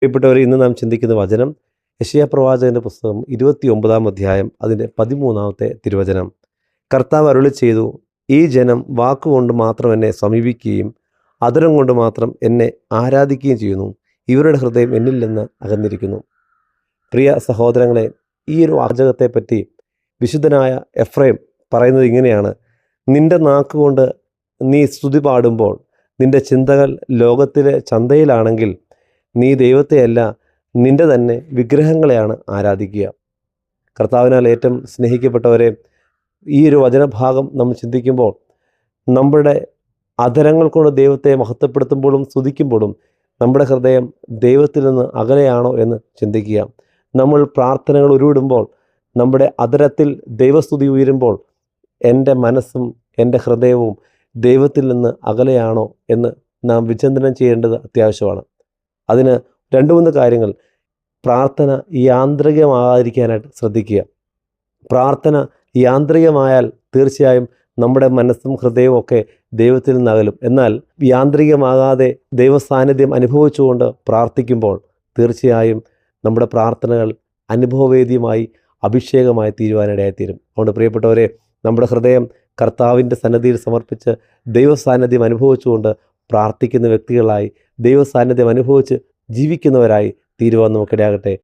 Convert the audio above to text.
പ്രിയപ്പെട്ടവരെ, ഇന്ന് നാം ചിന്തിക്കുന്ന വചനം യെശയ്യാ പ്രവാചകന്റെ പുസ്തകം 29 അധ്യായം അതിൻ്റെ 13 തിരുവചനം. കർത്താവ് അരുളി ചെയ്തു, ഈ ജനം വാക്കുകൊണ്ട് മാത്രം എന്നെ സമീപിക്കുകയും അധരം കൊണ്ട് മാത്രം എന്നെ ആരാധിക്കുകയും ചെയ്യുന്നു. ഇവരുടെ ഹൃദയം എന്നിൽ നിന്ന് അകന്നിരിക്കുന്നു. പ്രിയ സഹോദരങ്ങളെ, ഈ ഒരു വാചകത്തെപ്പറ്റി വിശുദ്ധനായ എഫ്രൈം പറയുന്നത് ഇങ്ങനെയാണ്: നിന്റെ നാക്കുകൊണ്ട് നീ സ്തുതി പാടുമ്പോൾ നിന്റെ ചിന്തകൾ ലോകത്തിലെ ചന്തയിലാണെങ്കിൽ നീ ദൈവത്തെയല്ല, നിന്റെ തന്നെ വിഗ്രഹങ്ങളെയാണ് ആരാധിക്കുക. കർത്താവിനാൽ ഏറ്റവും സ്നേഹിക്കപ്പെട്ടവരെ, ഈ ഒരു വചനഭാഗം നമ്മൾ ചിന്തിക്കുമ്പോൾ നമ്മുടെ അധരങ്ങൾ കൊണ്ട് ദൈവത്തെ മഹത്വപ്പെടുത്തുമ്പോഴും സ്തുതിക്കുമ്പോഴും നമ്മുടെ ഹൃദയം ദൈവത്തിൽ നിന്ന് അകലെയാണോ എന്ന് ചിന്തിക്കുക. നമ്മൾ പ്രാർത്ഥനകൾ ഉരുവിടുമ്പോൾ നമ്മുടെ അധരത്തിൽ ദൈവസ്തുതി ഉയരുമ്പോൾ എൻ്റെ മനസ്സും എൻ്റെ ഹൃദയവും ദൈവത്തിൽ നിന്ന് അകലെയാണോ എന്ന് നാം വിചിന്തനം ചെയ്യേണ്ടത് അത്യാവശ്യമാണ്. അതിന് 2-3 കാര്യങ്ങൾ. പ്രാർത്ഥന യാന്ത്രികമാകാതിരിക്കാനായിട്ട് ശ്രദ്ധിക്കുക. പ്രാർത്ഥന യാന്ത്രികമായാൽ തീർച്ചയായും നമ്മുടെ മനസ്സും ഹൃദയവും ഒക്കെ ദൈവത്തിൽ നിന്നകലും. എന്നാൽ യാന്ത്രികമാകാതെ ദൈവസാന്നിധ്യം അനുഭവിച്ചുകൊണ്ട് പ്രാർത്ഥിക്കുമ്പോൾ തീർച്ചയായും നമ്മുടെ പ്രാർത്ഥനകൾ അനുഭവവേദ്യമായി അഭിഷേകമായി തീരുവാനിടയായിത്തീരും. അതുകൊണ്ട് പ്രിയപ്പെട്ടവരെ, നമ്മുടെ ഹൃദയം കർത്താവിൻ്റെ സന്നിധിയിൽ സമർപ്പിച്ച് ദൈവസാന്നിധ്യം അനുഭവിച്ചുകൊണ്ട് പ്രാർത്ഥിക്കുന്ന വ്യക്തികളായി, ദൈവസാന്നിധ്യം അനുഭവിച്ച് ജീവിക്കുന്നവരായി തീരുവാൻ നമുക്കിടയാകട്ടെ.